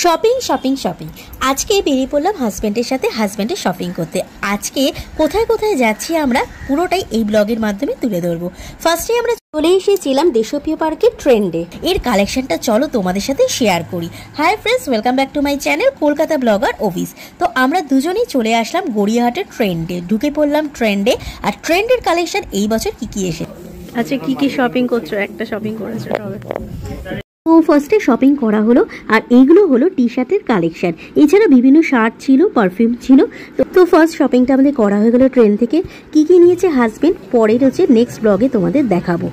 Shopping shopping shopping আজকে বেরিয়ে পড়লাম হাজব্যান্ডের সাথে হাজব্যান্ডের শপিং করতে। আজকে কোথায় কোথায় যাচ্ছি আমরা পুরোটাই এই ব্লগের মাধ্যমে তুলে ধরবো। ফার্স্টে আমরা চলে এসেছিলাম দেশপ্রিয় পার্কের ট্রেন্ডে। এর কালেকশনটা চলো তোমাদের সাথে শেয়ার করি। Hi friends, welcome back to my channel Kolkata blogger office. তো আমরা দুজনেই চলে আসলাম গড়িয়াহাটের ট্রেন্ডে, ঢুকে পড়লাম ট্রেন্ডে। আর ট্রেন্ডের কালেকশন এই বছর কি এসে আচ্ছা কি শপিং করছো? একটা শপিং করেছো তবে। তো ফার্স্টে শপিং করা হলো, আর এইগুলো হলো টি শার্টের কালেকশন। এছাড়া বিভিন্ন শার্ট ছিল, পারফিউম ছিল। তো ফার্স্ট শপিংটা আমাদের করা হয়ে গেলো ট্রেন থেকে। কি নিয়েছে হাজবেন্ড পরের হচ্ছে নেক্সট ব্লগে তোমাদের দেখাবো।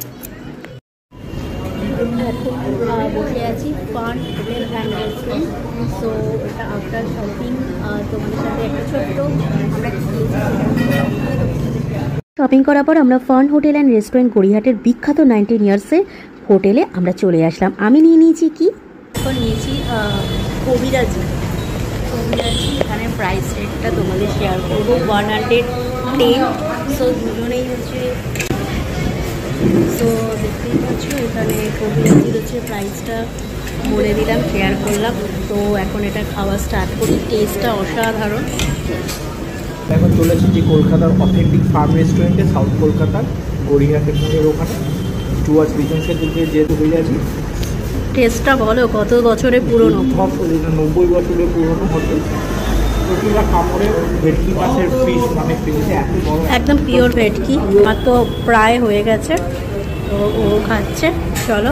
বসে আছি fun hotel and restaurant. So এটা আফটার শপিং তোমাদের সাথে একটা ছোট্ট শপিং করার পর আমরা ফান হোটেল অ্যান্ড রেস্টুরেন্ট গড়িয়াহাটের বিখ্যাত 19 ইয়ার্সের হোটেলে আমরা চলে আসলাম। আমি নিয়েছি কি এখন নিয়েছি কবিরাজি। এখানে প্রাইস রেটটা তোমাদের শেয়ার করবো 110। সো দুজনেই হচ্ছে, সো দেখতেই পাচ্ছ এখানে কবিরাজির হচ্ছে প্রাইসটা বলে দিলাম, শেয়ার করলাম। তো এখন এটা খাওয়া স্টার্ট করি। টেস্টটা অসাধারণ। এখন চলে এসেছি কলকাতার অথেন্টিক ফার্ম রেস্টুরেন্টে, সাউথ কলকাতার গড়িয়াহাটের মোড়ের ওখানে টুয়ার্ডস বিজনেসের দিকে যেহেতু হয়ে যাচ্ছি। টেস্টটা বলো কত বছরের পুরনো? 90 বছরের পুরনো হোটেল। প্রতিটা কামড়ে ভেটকি মাছের ফিশ মানে ফিশে এত বড়, একদম পিওর ভেটকি। আমার তো প্রায় হয়ে গেছে, তো ও খাচ্ছে। চলো,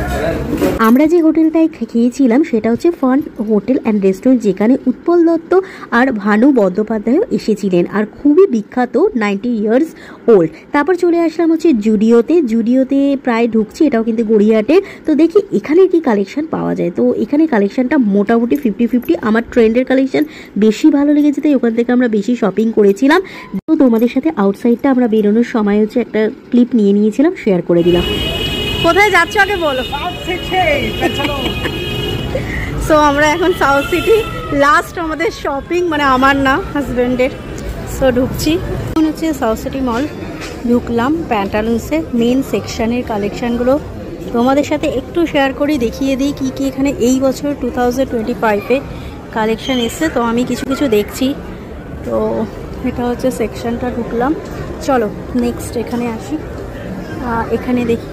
আমরা যে হোটেলটায় খেয়েছিলাম সেটা হচ্ছে ফান হোটেল অ্যান্ড রেস্টুরেন্ট, যেখানে উৎপল দত্ত আর ভানু বন্দ্যোপাধ্যায়ও এসেছিলেন, আর খুবই বিখ্যাত 90 ইয়ার্স ওল্ড। তারপর চলে আসলাম হচ্ছে জুডিওতে প্রায় ঢুকছি, এটাও কিন্তু গড়িয়াহাটের। তো দেখি এখানে কি কালেকশন পাওয়া যায়। তো এখানে কালেকশনটা মোটামুটি 50-50। আমার ট্রেন্ডের কালেকশন বেশি ভালো লেগেছে, তাই ওখান থেকে আমরা বেশি শপিং করেছিলাম। তো তোমাদের সাথে আউটসাইডটা আমরা বেরোনোর সময় হচ্ছে একটা ক্লিপ নিয়ে নিয়েছিলাম, শেয়ার করে দিলাম। কোথায় যাচ্ছ আগে বলো। সো আমরা এখন সাউথ সিটি, লাস্ট আমাদের শপিং, মানে আমার না হাজব্যান্ডের। সো ঢুকছি, এখন হচ্ছে সাউথ সিটি মল ঢুকলাম। প্যান্টালুন্সের মেন সেকশনের কালেকশানগুলো তোমাদের সাথে একটু শেয়ার করি, দেখিয়ে দিই কি এখানে এই বছর 2025-এ কালেকশান এসছে। তো আমি কিছু দেখছি। তো এটা হচ্ছে সেকশনটা, ঢুকলাম। চলো নেক্সট এখানে আসি। এখানে দেখি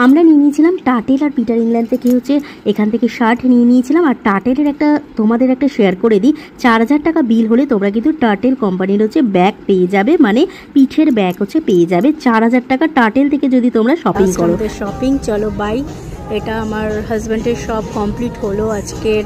আমরা নিয়ে নিয়েছিলাম টাটেল আর পিটার ইংল্যান্ড থেকে হচ্ছে এখান থেকে শার্ট নিয়ে নিয়েছিলাম। আর টাটেলের তোমাদের একটা শেয়ার করে দিই, 4000 টাকা বিল হলে তোমরা কিন্তু টাটেল কোম্পানির হচ্ছে ব্যাগ পেয়ে যাবে, মানে পিঠের ব্যাগ হচ্ছে পেয়ে যাবে 4000 টাকা টাটেল থেকে যদি তোমরা শপিং করো। শপিং চলো বাই। এটা আমার হাজব্যান্ডের সব কমপ্লিট হলো আজকের